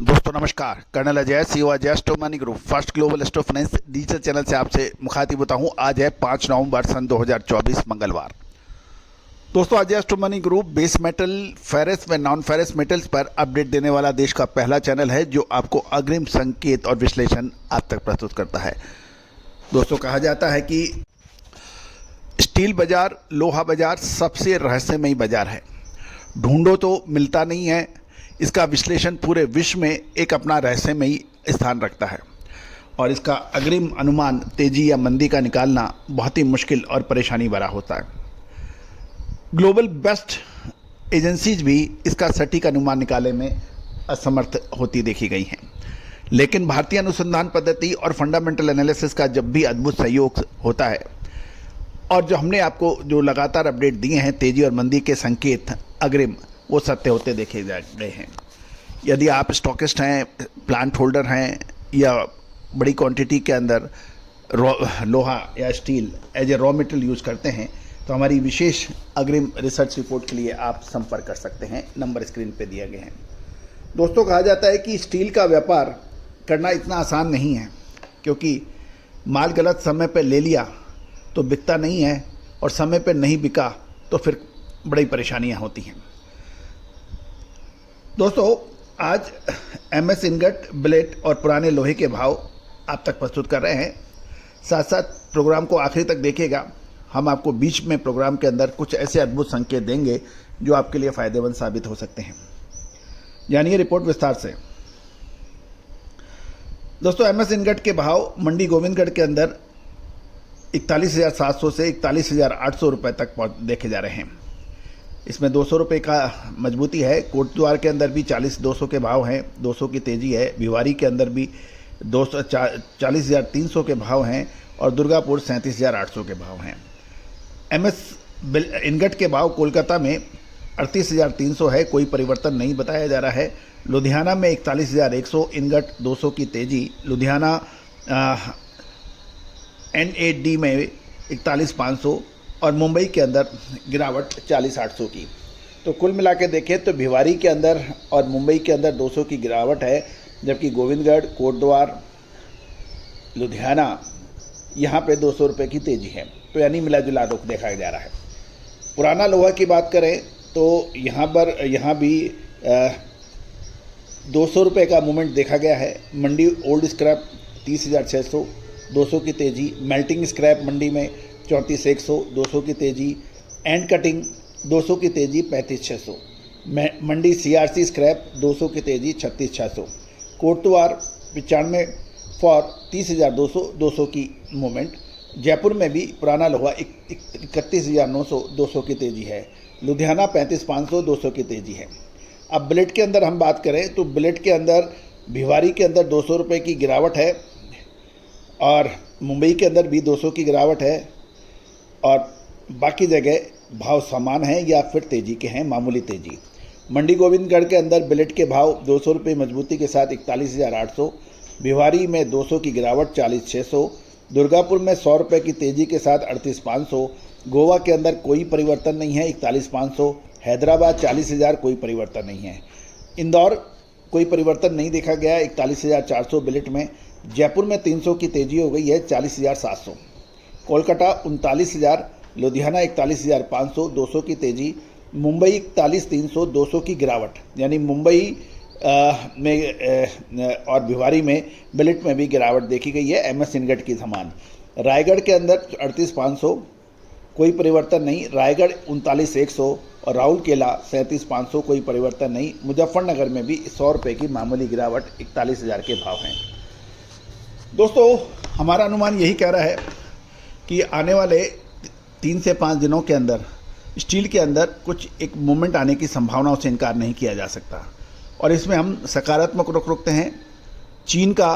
दोस्तों नमस्कार, colonel Ajay CO Ajay stow money group first global स्टो finance digital channel से आपसे मुखातिब होता हूं। आज है 5 नवंबर सन 2024 मंगलवार। दोस्तों Ajay stow money group base metal, ferrous व नॉन फेरस मेटल्स पर अपडेट देने वाला देश का पहला चैनल है जो आपको अग्रिम संकेत और विश्लेषण आप तक प्रस्तुत करता है। दोस्तों कहा जाता है कि स्टील बाजार, लोहा बाजार सबसे रहस्यमयी बाजार है। ढूंढो तो मिलता नहीं है। इसका विश्लेषण पूरे विश्व में एक अपना रहस्यमयी स्थान रखता है और इसका अग्रिम अनुमान, तेजी या मंदी का निकालना बहुत ही मुश्किल और परेशानी भरा होता है। ग्लोबल बेस्ट एजेंसीज भी इसका सटीक अनुमान निकालने में असमर्थ होती देखी गई हैं। लेकिन भारतीय अनुसंधान पद्धति और फंडामेंटल एनालिसिस का जब भी अद्भुत सहयोग होता है और जो हमने आपको जो लगातार अपडेट दिए हैं, तेजी और मंदी के संकेत अग्रिम, वो सत्य होते देखे जा गए हैं। यदि आप स्टॉकिस्ट हैं, प्लांट होल्डर हैं या बड़ी क्वांटिटी के अंदर लोहा या steel as a raw material use करते हैं तो हमारी विशेष अग्रिम रिसर्च रिपोर्ट के लिए आप संपर्क कर सकते हैं। नंबर स्क्रीन पे दिए गए हैं। दोस्तों कहा जाता है कि स्टील का व्यापार करना इतना आसान नहीं है, क्योंकि माल गलत समय पर ले लिया तो बिकता नहीं है और समय पर नहीं बिका तो फिर बड़ी परेशानियां होती हैं। दोस्तों आज एमएस इनगट, बिलेट और पुराने लोहे के भाव आप तक प्रस्तुत कर रहे हैं। साथ साथ प्रोग्राम को आखिरी तक देखिएगा। हम आपको बीच में प्रोग्राम के अंदर कुछ ऐसे अद्भुत संकेत देंगे जो आपके लिए फ़ायदेमंद साबित हो सकते हैं। जानिए रिपोर्ट विस्तार से। दोस्तों एमएस इनगट के भाव मंडी गोविंदगढ़ के अंदर 41,700 से 41,800 रुपये तक देखे जा रहे हैं। इसमें 200 रुपये का मजबूती है। कोटद्वार के अंदर भी 40,200 के भाव हैं, 200 की तेज़ी है। भिवारी के अंदर भी 40,300 के भाव हैं और दुर्गापुर 37,800 के भाव हैं। एमएस इनगट के भाव कोलकाता में 38,300 है, कोई परिवर्तन नहीं बताया जा रहा है। लुधियाना में 41,100 इनगट, 200 की तेज़ी। लुधियाना NAD में 41,500 और मुंबई के अंदर गिरावट 40,800 की। तो कुल मिला के देखें तो भिवारी के अंदर और मुंबई के अंदर 200 की गिरावट है, जबकि गोविंदगढ़, कोटद्वार, लुधियाना यहाँ पे 200 रुपये की तेज़ी है। तो यानी मिला जुला रुख देखा जा रहा है। पुराना लोहा की बात करें तो यहाँ भी 200 रुपये का मूवमेंट देखा गया है। मंडी ओल्ड स्क्रैप 30,600, 200 की तेज़ी। मेल्टिंग स्क्रैप मंडी में 34,100, 200 की तेज़ी। एंड कटिंग 200 की तेज़ी 35,600। मंडी CRC स्क्रैप 200 की तेज़ी 36,600। कोटद्वार 95 फॉर 30,200, 200 की मूवमेंट। जयपुर में भी पुराना लोहा 31,900, 200 की तेज़ी है। लुधियाना 35,500, 200 की तेज़ी है। अब बिलेट के अंदर हम बात करें तो बिलेट के अंदर भिवारी के अंदर 200 रुपये की गिरावट है और मुंबई के अंदर भी 200 की गिरावट है और बाकी जगह भाव समान हैं या फिर तेज़ी के हैं, मामूली तेज़ी। मंडी गोविंदगढ़ के अंदर बिलेट के भाव 200 रुपये मजबूती के साथ 41,800। भिवारी में 200 की गिरावट 40,600। दुर्गापुर में 100 रुपये की तेज़ी के साथ 38,500। गोवा के अंदर कोई परिवर्तन नहीं है, 41,500। हैदराबाद 40,000, कोई परिवर्तन नहीं है। इंदौर कोई परिवर्तन नहीं देखा गया है, 41,400 बिलेट में। जयपुर में 300 की तेज़ी हो गई है, 40,700। कोलकाता 39,000, लुधियाना 41,500, 200 की तेज़ी। मुंबई 41,300, 200 की गिरावट, यानी मुंबई में और भिवारी में बिलेट में भी गिरावट देखी गई है एमएस इनगट की समान। रायगढ़ के अंदर 38,500, कोई परिवर्तन नहीं। रायगढ़ 39,100 और राउरकेला 37,500, कोई परिवर्तन नहीं। मुजफ्फरनगर में भी 100 रुपये की मामूली गिरावट, 41,000 के भाव हैं। दोस्तों हमारा अनुमान यही कह रहा है कि आने वाले 3 से 5 दिनों के अंदर स्टील के अंदर कुछ एक मूवमेंट आने की संभावनाओं से इनकार नहीं किया जा सकता और इसमें हम सकारात्मक रुख रखते हैं। चीन का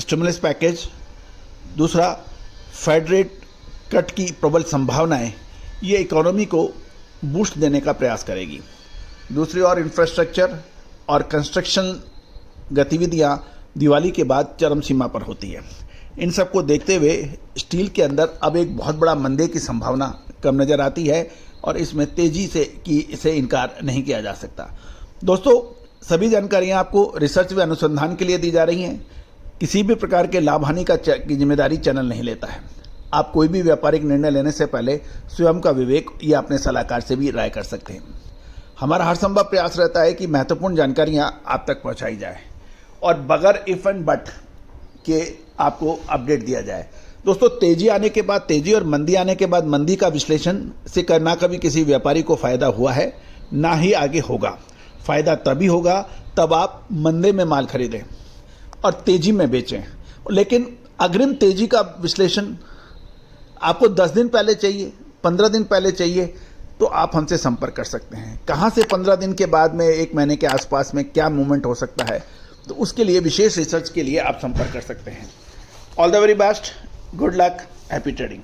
स्टिमुलस पैकेज, दूसरा फेड रेट कट की प्रबल संभावनाएं, ये इकोनॉमी को बूस्ट देने का प्रयास करेगी। दूसरी ओर इंफ्रास्ट्रक्चर और कंस्ट्रक्शन गतिविधियां दिवाली के बाद चरम सीमा पर होती है। इन सब को देखते हुए स्टील के अंदर अब एक बहुत बड़ा मंदे की संभावना कम नज़र आती है और इसमें तेज़ी से इसे इनकार नहीं किया जा सकता। दोस्तों सभी जानकारियां आपको रिसर्च व अनुसंधान के लिए दी जा रही हैं। किसी भी प्रकार के लाभ हानि की जिम्मेदारी चैनल नहीं लेता है। आप कोई भी व्यापारिक निर्णय लेने से पहले स्वयं का विवेक या अपने सलाहकार से भी राय कर सकते हैं। हमारा हर संभव प्रयास रहता है कि महत्वपूर्ण जानकारियां आप तक पहुंचाई जाए और बगैर इफ एंड बट के आपको अपडेट दिया जाए। दोस्तों, तेजी आने के बाद तेजी और मंदी आने के बाद मंदी का विश्लेषण से करना कभी किसी व्यापारी को फायदा हुआ है, ना ही आगे होगा। फायदा तभी होगा तब आप मंदे में माल खरीदें और तेजी में बेचें। लेकिन अग्रिम तेजी का विश्लेषण आपको 10 दिन पहले चाहिए, 15 दिन पहले चाहिए, तो आप हमसे संपर्क कर सकते हैं। कहां से 15 दिन के बाद में, 1 महीने के आसपास में क्या मूवमेंट हो सकता है, तो उसके लिए विशेष रिसर्च के लिए आप संपर्क कर सकते हैं। All the very best, good luck, happy trading.